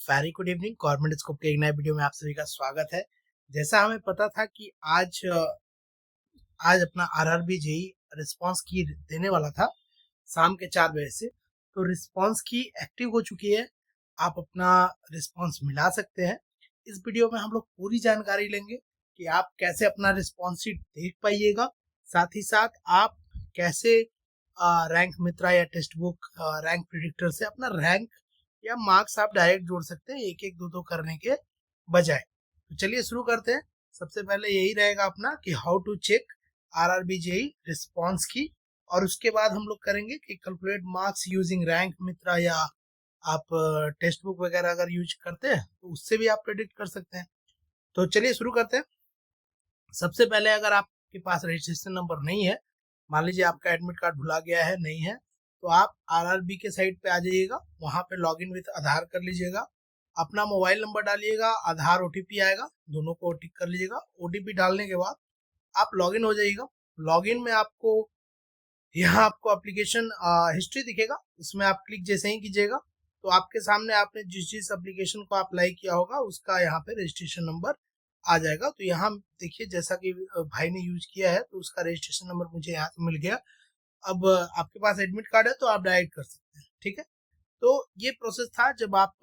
Very good evening. Government scope के एक नए वीडियो में आप सभी का स्वागत है। जैसा हमें पता था कि आज अपना आरआरबी जेई रिस्पांस की देने वाला था शाम के 4 बजे से, तो रिस्पांस की एक्टिव हो चुकी है। आप अपना रिस्पांस मिला सकते हैं। इस वीडियो में हम लोग पूरी जानकारी लेंगे कि आप कैसे अपना रिस्पांस शीट देख पाइएगा, साथ ही साथ आप कैसे रैंक मित्रा या टेक्स्ट बुक रैंक प्रिडिक्टर से अपना रैंक या मार्क्स आप डायरेक्ट जोड़ सकते हैं, एक एक दो दो करने के बजाय। तो चलिए शुरू करते हैं। सबसे पहले यही रहेगा अपना कि how to check RRB JE response की, और उसके बाद हम लोग करेंगे कि calculate marks using rank Mitra, या आप टेक्स्ट बुक वगैरह अगर यूज करते हैं तो उससे भी आप प्रेडिक्ट कर सकते हैं। तो चलिए शुरू करते हैं। सबसे पहले अगर आपके पास रजिस्ट्रेशन नंबर नहीं है, मान लीजिए आपका एडमिट कार्ड भुला गया है, नहीं है, तो आप आरआरबी के साइट पे आ जाइएगा, वहां पे लॉगिन विथ आधार कर लीजिएगा, अपना मोबाइल नंबर डालिएगा, आधार ओटीपी आएगा, दोनों को टिक कर लीजिएगा। ओटीपी डालने के बाद आप लॉगिन हो जाइएगा। लॉगिन में आपको यहाँ आपको एप्लीकेशन हिस्ट्री दिखेगा, उसमें आप क्लिक जैसे ही कीजिएगा तो आपके सामने आपने जिस जिस एप्लीकेशन को अप्लाई किया होगा उसका यहाँ पे रजिस्ट्रेशन नंबर आ जाएगा। तो यहाँ देखिए, जैसा कि भाई ने यूज किया है तो उसका रजिस्ट्रेशन नंबर मुझे यहाँ से मिल गया। अब आपके पास एडमिट कार्ड है तो आप डायरेक्ट कर सकते हैं, ठीक है। तो ये प्रोसेस था जब आप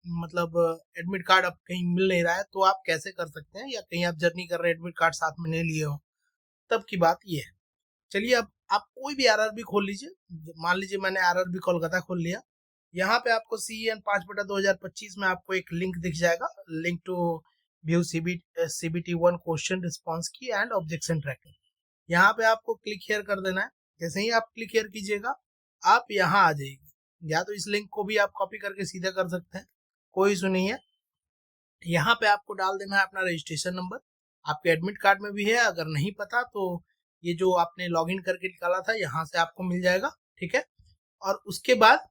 मतलब एडमिट कार्ड अब कहीं मिल नहीं रहा है तो आप कैसे कर सकते हैं, या कहीं आप जर्नी कर रहे हैं एडमिट कार्ड साथ में नहीं लिए हो, तब की बात ये है। चलिए, अब आप कोई भी आरआरबी खोल लीजिए। मान लीजिए मैंने आरआरबी कोलकाता खोल लिया। यहाँ पे आपको CEN 5/2025 में आपको एक लिंक दिख जाएगा, link to view CBT1 question response की एंड ऑब्जेक्शन ट्रैकिंग। यहाँ पे आपको क्लिक हियर कर देना है। जैसे ही आप क्लिक हियर कीजिएगा आप यहाँ आ जाएगी। या तो इस लिंक को भी आप कॉपी करके सीधा कर सकते हैं, कोई इशू नहीं है। यहाँ पे आपको डाल देना है अपना रजिस्ट्रेशन नंबर, आपके एडमिट कार्ड में भी है, अगर नहीं पता तो ये जो आपने लॉगिन करके निकाला था यहाँ से आपको मिल जाएगा, ठीक है। और उसके बाद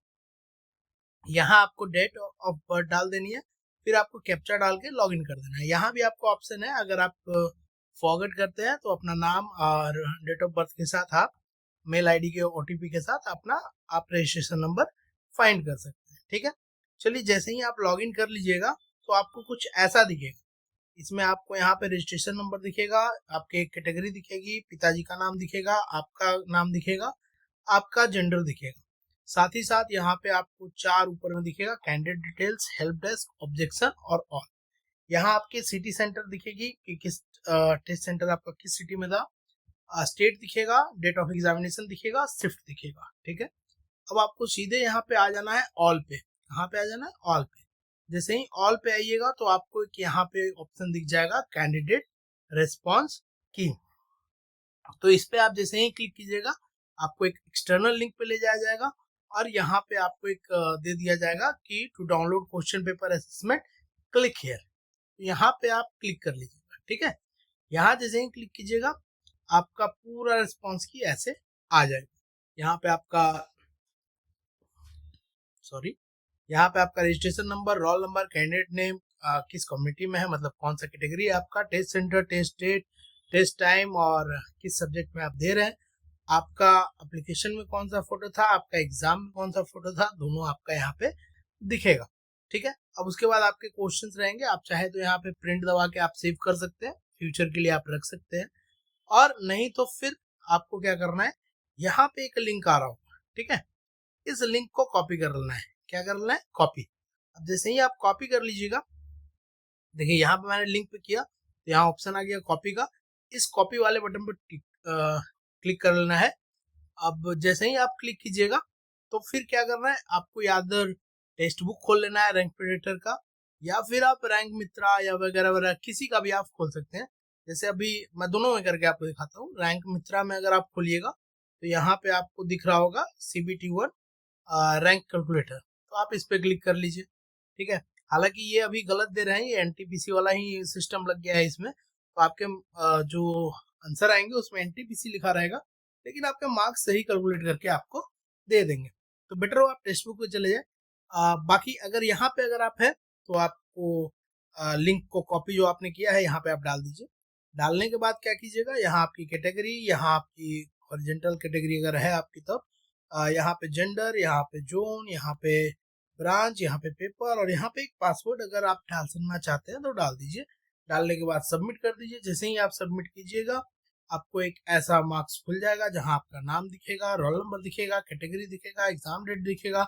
यहाँ आपको डेट ऑफ बर्थ डाल देनी है, फिर आपको कैप्चा डाल के लॉगिन कर देना है। यहाँ भी आपको ऑप्शन है, अगर आप फॉरगेट करते हैं तो अपना नाम और डेट ऑफ बर्थ के साथ आप मेल आईडी के ओटीपी के साथ अपना आप रजिस्ट्रेशन नंबर फाइंड कर सकते हैं, ठीक है। चलिए, जैसे ही आप लॉगिन कर लीजिएगा तो आपको कुछ ऐसा दिखेगा। इसमें आपको यहाँ पे रजिस्ट्रेशन नंबर दिखेगा, आपके कैटेगरी दिखेगी, पिताजी का नाम दिखेगा, आपका नाम दिखेगा, आपका जेंडर दिखेगा। साथ ही साथ यहाँ पे आपको 4 ऊपर में दिखेगा candidate details, help desk, objection और ऑल। यहाँ आपके सिटी सेंटर दिखेगी कि किस टेस्ट सेंटर आपका किस सिटी में था, स्टेट दिखेगा, डेट ऑफ एग्जामिनेशन दिखेगा, शिफ्ट दिखेगा, ठीक है। अब आपको सीधे यहाँ पे आ जाना है ऑल पे। यहाँ पे आ जाना है ऑल पे। जैसे ही ऑल पे आइएगा तो आपको एक यहाँ पे ऑप्शन दिख जाएगा कैंडिडेट रेस्पॉन्स की। तो इस पे आप जैसे ही क्लिक कीजिएगा आपको एक एक्सटर्नल लिंक पे ले जाया जाएगा, और यहाँ पे आपको एक दे दिया जाएगा कि to download question paper assessment click here. यहाँ पे आप क्लिक कर लीजिएगा, ठीक है। यहाँ जैसे ही क्लिक कीजिएगा आपका पूरा रिस्पॉन्स की ऐसे आ जाएगा। यहाँ पे आपका यहाँ पे आपका registration number, roll number, candidate name, किस कम्युनिटी में है, मतलब कौन सा कैटेगरी है आपका, test centre, test date, test time, और किस सब्जेक्ट में आप दे रहे हैं, आपका एप्लीकेशन में कौन सा फोटो था, आपका एग्जाम में कौन सा फोटो था, दोनों आपका यहाँ पे दिखेगा, ठीक है। अब उसके बाद आपके क्वेश्चंस रहेंगे, आप चाहे तो यहाँ पे प्रिंट दबा के आप सेव कर सकते हैं, फ्यूचर के लिए आप रख सकते हैं, और नहीं तो फिर आपको क्या करना है, यहाँ पे एक लिंक आ रहा होगा, ठीक है, इस लिंक को कॉपी कर लेना है। क्या करना है, कॉपी। अब जैसे ही आप कॉपी कर लीजिएगा, देखिए यहाँ पे मैंने लिंक पे किया तो यहाँ ऑप्शन आ गया कॉपी का। इस कॉपी वाले बटन पे क्लिक कर लेना है। अब जैसे ही आप क्लिक कीजिएगा तो फिर क्या करना है, आपको यादर टेक्स्ट बुक खोल लेना है रैंक प्रेडिक्टर का, या फिर आप रैंक मित्रा या वगैरह वगैरह किसी का भी आप खोल सकते हैं। जैसे अभी मैं दोनों में करके आपको दिखाता हूँ। रैंक मित्रा में अगर आप खोलिएगा तो यहाँ पे आपको दिख रहा होगा CBT1 रैंक कैलकुलेटर, तो आप इस पे क्लिक कर लीजिए, ठीक है। हालांकि ये अभी गलत दे रहे हैं, ये NTPC वाला ही सिस्टम लग गया है इसमें, तो आपके जो आंसर आएंगे उसमें NTPC लिखा रहेगा, लेकिन आपके मार्क्स सही कैलकुलेट करके आपको दे देंगे। तो बेटर हो आप टेक्स्ट बुक पे चले जाए। बाकी अगर यहाँ पे अगर आप है तो आपको लिंक को कॉपी जो आपने किया है यहाँ पे आप डाल दीजिए। डालने के बाद क्या कीजिएगा, यहाँ आपकी कैटेगरी, यहाँ आपकी हॉरिजॉन्टल कैटेगरी अगर है आपकी, तब यहाँ पे जेंडर, यहाँ पे जोन, यहाँ पे ब्रांच, यहाँ पे पेपर और यहाँ पे एक पासवर्ड अगर आप डालना चाहते हैं तो डाल दीजिए। डालने के बाद सबमिट कर दीजिए। जैसे ही आप सबमिट कीजिएगा आपको एक ऐसा मार्क्स खुल जाएगा जहां आपका नाम दिखेगा, रोल नंबर दिखेगा, कैटेगरी दिखेगा, एग्जाम डेट दिखेगा,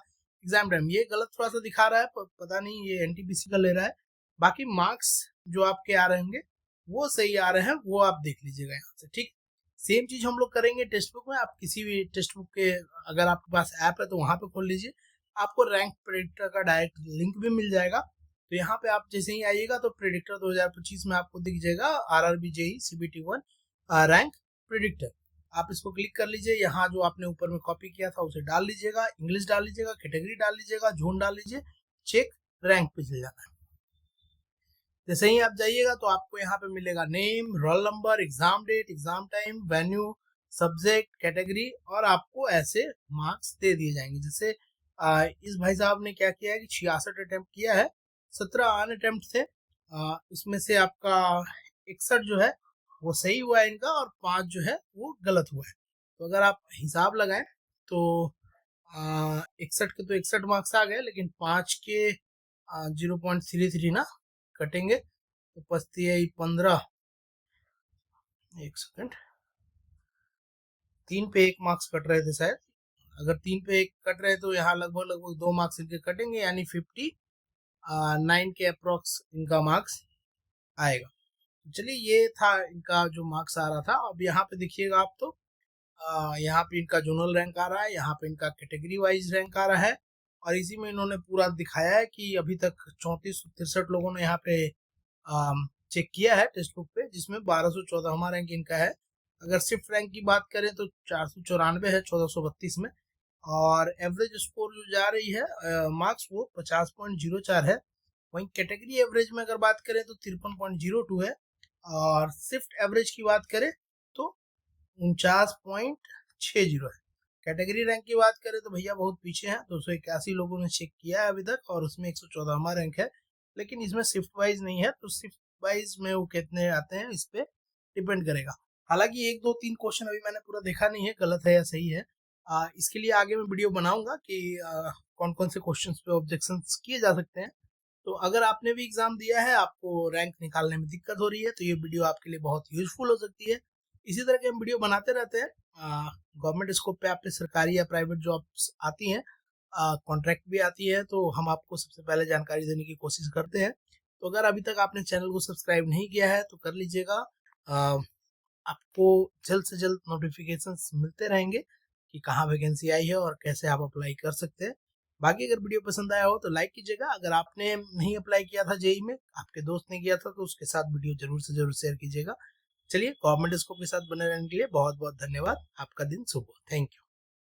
एग्जाम टाइम। ये गलत थोड़ा सा दिखा रहा है, पता नहीं ये एनटीपीसी का ले रहा है। बाकी मार्क्स जो आपके आ रहे होंगे वो सही आ रहे हैं, वो आप देख लीजिएगा यहाँ से। ठीक, सेम चीज हम लोग करेंगे टेक्स्ट बुक में। आप किसी भी टेक्स्ट बुक के अगर आपके पास ऐप है तो वहां पे खोल लीजिए, आपको रैंक प्रेडिक्टर का डायरेक्ट लिंक भी मिल जाएगा। तो यहाँ पे आप जैसे ही आइएगा तो प्रेडिक्टर 2025 में आपको दिख जाएगा, RRB JE CBT 1 rank predictor. आप इसको क्लिक कर लीजिए। यहाँ जो आपने ऊपर में कॉपी किया था उसे डाल लीजिएगा, इंग्लिश डाल लीजिएगा, कैटेगरी डाल लीजिएगा, जोन डाल लीजिए, चेक रैंक पे चल जाना है। जैसे ही आप जाइएगा तो आपको यहाँ पे मिलेगा name, roll number, exam date, exam time, venue, subject, category, और आपको ऐसे मार्क्स दे दिए जाएंगे। जैसे इस भाई साहब ने क्या किया है कि 66 अटेम्प्ट किया है, 17 अन अटेम्प्ट थे, उसमें से आपका 61 जो है वो सही हुआ है इनका और 5 जो है वो गलत हुआ है। तो अगर आप हिसाब लगाएं तो 61 के तो 61 मार्क्स आ गए, लेकिन 5 के 0.33 ना कटेंगे तो बचती है 15, एक सेकंड, 3 पे 1 मार्क्स कट रहे थे शायद। अगर 3 पे 1 कट रहे तो यहाँ लगभग 2 मार्क्स इनके कटेंगे, यानी 59 के अप्रोक्स इनका मार्क्स आएगा। चलिए, ये था इनका जो मार्क्स आ रहा था। अब यहाँ पे देखिएगा आप तो यहाँ पे इनका जोनल रैंक आ रहा है, यहाँ पे इनका कैटेगरी वाइज रैंक आ रहा है, और इसी में इन्होंने पूरा दिखाया है कि अभी तक 3463 लोगों ने यहाँ पे चेक किया है टेक्स्ट बुक पे, जिसमें 1214वां रैंक इनका है। अगर शिफ्ट रैंक की बात करें तो 494 है 1432 में, और एवरेज स्कोर जो जा रही है मार्क्स वो 50.04 है। वहीं कैटेगरी एवरेज में अगर बात करें तो 53.02 है, और शिफ्ट एवरेज की बात करें तो 49.60 है। कैटेगरी रैंक की बात करें तो भैया बहुत पीछे हैं, 281 लोगों ने चेक किया है अभी तक, और उसमें 114वां रैंक है। लेकिन इसमें शिफ्ट वाइज नहीं है, तो शिफ्ट वाइज में वो कितने आते हैं इस पे डिपेंड करेगा। हालांकि 1 2 3 क्वेश्चन अभी मैंने पूरा देखा नहीं है गलत है या सही है। इसके लिए आगे मैं वीडियो बनाऊंगा कि कौन कौन से क्वेश्चन पे ऑब्जेक्शन किए जा सकते हैं। तो अगर आपने भी एग्जाम दिया है, आपको रैंक निकालने में दिक्कत हो रही है, तो ये वीडियो आपके लिए बहुत यूजफुल हो सकती है। इसी तरह के हम वीडियो बनाते रहते हैं। गवर्नमेंट स्कोप पे आपके सरकारी या प्राइवेट जॉब्स आती हैं, कॉन्ट्रैक्ट भी आती है, तो हम आपको सबसे पहले जानकारी देने की कोशिश करते हैं। तो अगर अभी तक आपने चैनल को सब्सक्राइब नहीं किया है तो कर लीजिएगा। आपको जल्द से जल्द नोटिफिकेशंस मिलते रहेंगे कि कहाँ वैकेंसी आई है और कैसे आप अप्लाई कर सकते हैं। बाकी अगर वीडियो पसंद आया हो तो लाइक कीजिएगा। अगर आपने नहीं अप्लाई किया था जेई में, आपके दोस्त ने किया था, तो उसके साथ वीडियो जरूर से जरूर शेयर कीजिएगा। चलिए, गवर्नमेंट स्कोप के साथ बने रहने के लिए बहुत बहुत धन्यवाद। आपका दिन शुभ हो। Thank you.